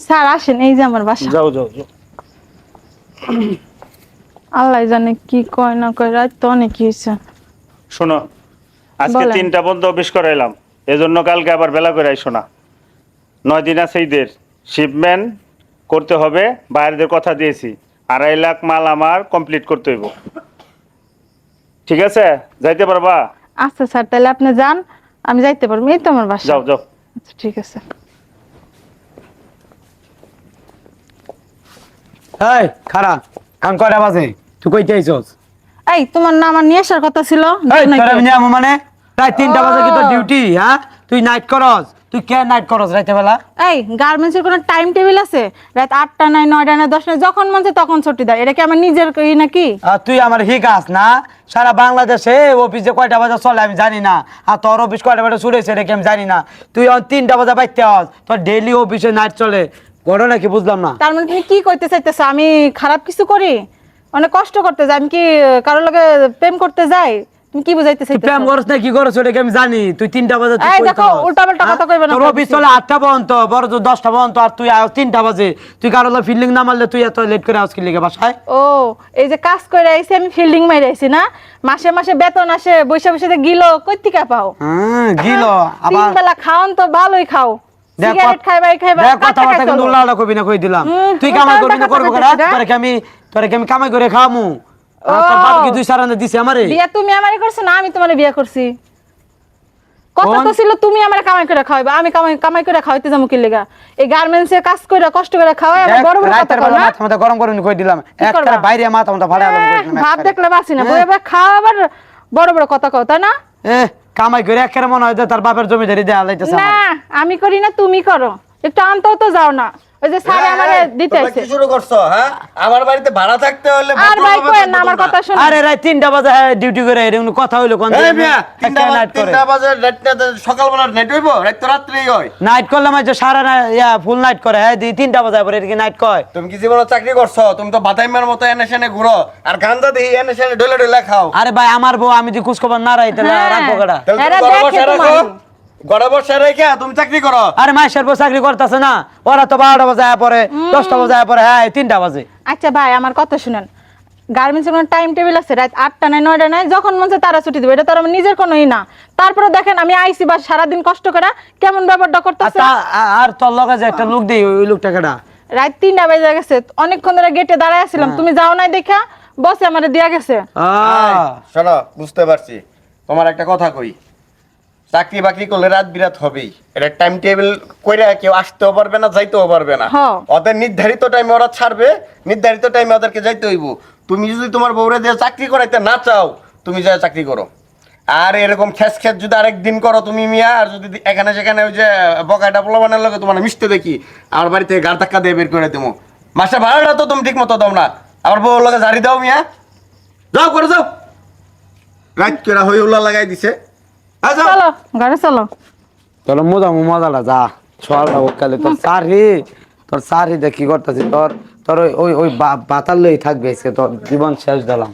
Sir আসেন, এই যে আমার বাসা। যাও যাও যাও। আল্লাহ জানে কি কয় না কয়, রাত তো অনেক হয়েছে। শোনো, আজকে বলেন। 3টা পর্যন্ত অফিস করাইলাম, এজন্য কালকে আবার বেলা করে আইসো না। 9 দিন আছে ঈদের, শিপমেন্ট করতে হবে, বাইরেদের কথা দিয়েছি। 2.5 লাখ মাল আমার কমপ্লিট করতে হইব। ঠিক আছে, যাইতে পারবা? আচ্ছা স্যার, তাহলে আপনি যান, আমি যাইতে পারবো, এই তো আমার বাসা। যাও যাও। আচ্ছা ঠিক আছে। এই খারা কাম কয়টা বাজে? তুই কইতে আইছস? এই তোমার না আমার নিয়ে আসার কথা ছিল, এই নাকি? তোরা নিয়ামু মানে প্রায় 3টা বাজে কি তোর ও। ডিউটি? হ্যাঁ, তুই নাইট করস? তুই কে নাইট করস রাতে বেলা? এই গার্মেন্টসের কোনো টাইম টেবিল আছে? রাত 8টা নাই, 9টা নাই, 10টা নাই, যখন মন চায় তখন ছুটি দেয়। এটা কি আমার নিজের ই নাকি? আর তুই আমার হিগাস না? সারা বাংলাদেশে অফিসে কয়টা বাজে চলে আমি জানি না, আর তোর অফিস কয়টা বাজে শুরু হয়েছে এটা কি আমি জানি না। তুই 3টা বাজে বাইতে হস, তোর ডেইলি অফিসে নাইট চলে, ঘটনা কি বুঝলাম না। তার মানে তুমি কি কইতে চাইতেছো? আমি খারাপ কিছু করি? অনেক কষ্ট করতে যাই? আমি কি কারোর লগে প্রেম করতে যাই? তুমি কি বুঝাইতে তুই প্রেম চাইতেছো? করস না কি করস ওটা কি আমি জানি? তুই 3টা বাজে তুই এই কইতে দেখো, হস। উল্টাপাল্টা কথা কইবে না তোর খুব অফিস বেশি। চলে 8টা পর্যন্ত, বড় তো 10টা পর্যন্ত, আর তুই 3টা বাজে। তুই কারোর ফিল্ডিং না মারলে তুই এত লেট করে আসকি লিগে বাসায়? ও, এই যে কাজ করে আইছি আমি, ফিল্ডিং মাইরে আইছি না? মাসে মাসে বেতন আসে, বৈশা বৈশা গিলো কই থেকে পাও? হ্যাঁ গিল তিন আবার। বেলা খাওন তো ভালোই খাও, দেখ সিগারেট খাইবাই খাইবা, দেখ কাট কথা টাকায় বার্তা কিন্তু চলো। উল্লাটা কবি না কই দিলাম। তুই কামাই করবি না করবো কেন? তোরে কি আমি কামাই করে খাওয়ামু? আর তোর বাপ কি 2 সারানে দিছে আমারে? বিয়া তুমি আমারে করছো না আমি তোমারে বিয়া করছি? কথা তো কোন? ছিল তুমি আমারে কামাই করে খাওয়াইবা, আমি কামাই কামাই করে খাওয়াইতে যাবো কি লেগা? এই গার্মেন্টস এ কাজ করে কষ্ট করে খাওয়াই, আমার দেখ, বড় বড় কথা রাতের কও বেলা না? মাথা মাথা গরম করে কই দিলাম, কি একটা করবা? বাইরে মাথা মাথা ফাড়া আলাম কই দিলাম। ভাব দেখলে বাসি না, বই আবার খাওয়া, আবার বড় বড় কথা কও, তাই না? কামাই করে একেবারে মনে হয় যে তার বাপের জমিদারি দেয়া লাইতেছে না, আমার। আমি করি না, তুমি করো। একটু আনতেও তো যাও না, ওই যে স্যার আমারে দিতে তোমরা আইছে। কি শুরু করছো? হ্যাঁ, আমার বাড়িতে ভাড়া থাকতে হলে আর ভাই কই না, আমার কথা শুনো। আরে রাত 3টা বাজে ডিউটি করে এরকম কথা হইলো কোন এই মিয়া, নাইট করে? 3টা বাজে সকালবেলা নেট হইবো? রাত তো রাত্রেই হয়। নাইট করলে মানে সারা ফুল নাইট করে, হ্যাঁ 3টা বাজে পরে এদিকে নাইট কয়। তুমি কি জীবনে চাকরি করছো? তুমি তো বাতাইমার মতো এনে সেনে ঘুরো, আর গান্দা দিয়ে এনে সেনে ঢলে ঢলে খাও। আরে ভাই আমার বউ, আমি যদি খোঁজ খবর না রাই তাহলে হ্যাঁ। রাখবো কেডা? তাহলে এরা তুমি ঘরে দেখে বসে রাখো, তোমারে। ঘরে বসে রেখে তুমি চাকরি করো। আরে মাসের পর চাকরি করতেছে না, ওরা তো 12টা বাজে আয়া পরে, 10টা বাজে আয়া পরে, হ্যাঁ 3টা বাজে। আচ্ছা ভাই, আমার কথা শুনেন। গার্মেন্টসের কোনো টাইম টেবিল আছে? রাত 8টা নাই, 9টা নাই, যখন মন চায় তারা ছুটি দেবে। এটা তো আর আমার নিজের কোনোই না। তারপরে দেখেন আমি আইসি বা সারাদিন কষ্ট করে কেমন ব্যাপারটা আর করতেছে। আর তোর লগে যে একটা লোক দেই, ওই লোকটা কেডা? রাত 3টা বেজে গেছে, অনেকক্ষণ ধরে গেটে দাঁড়ায় আছিলাম, তুমি যাও নাই দেখা বসে আমারে দিয়া গেছে। শোনো, বুঝতে পারছি। তোমার একটা কথা কই, চাকরি বাকরি করলে রাত বিরাত হবেই। এটা টাইম টেবিল কইরা কেউ আসতেও পারবে না, যাইতেও পারবে না। হ্যাঁ। ওদের নির্ধারিত টাইমে ওরা ছাড়বে, নির্ধারিত টাইমে ওদেরকে যাইতে হইব। তুমি যদি তোমার বউরে দিয়ে চাকরি করাইতে না চাও, তুমি যা চাকরি করো। আর এরকম খেস খেস যদি আরেকদিন করো তুমি মিয়া, আর যদি এখানে সেখানে ওই যে বকাইটা পোলাবানের লগে তোমার মিশতে দেখি, আমার বাড়ি থেকে গাড় ধাক্কা দিয়ে বের করে দেবো। মাসে ভাড়াটা তো তুমি ঠিক মতো দাও না, আমার বউর লগে ঝাড়ি দাও মিয়া। যাও করে যাও, রাত কেরা হই উল্লা লাগাই দিছে। যাও। চলো ঘরে চলো। চলো মজাটা যা সকালটা ওকালে তোর সারি দেখি করতেছি, তোর তোর ওই ওই বাতার লই থাকবে, তোর জীবন শেষ দিলাম।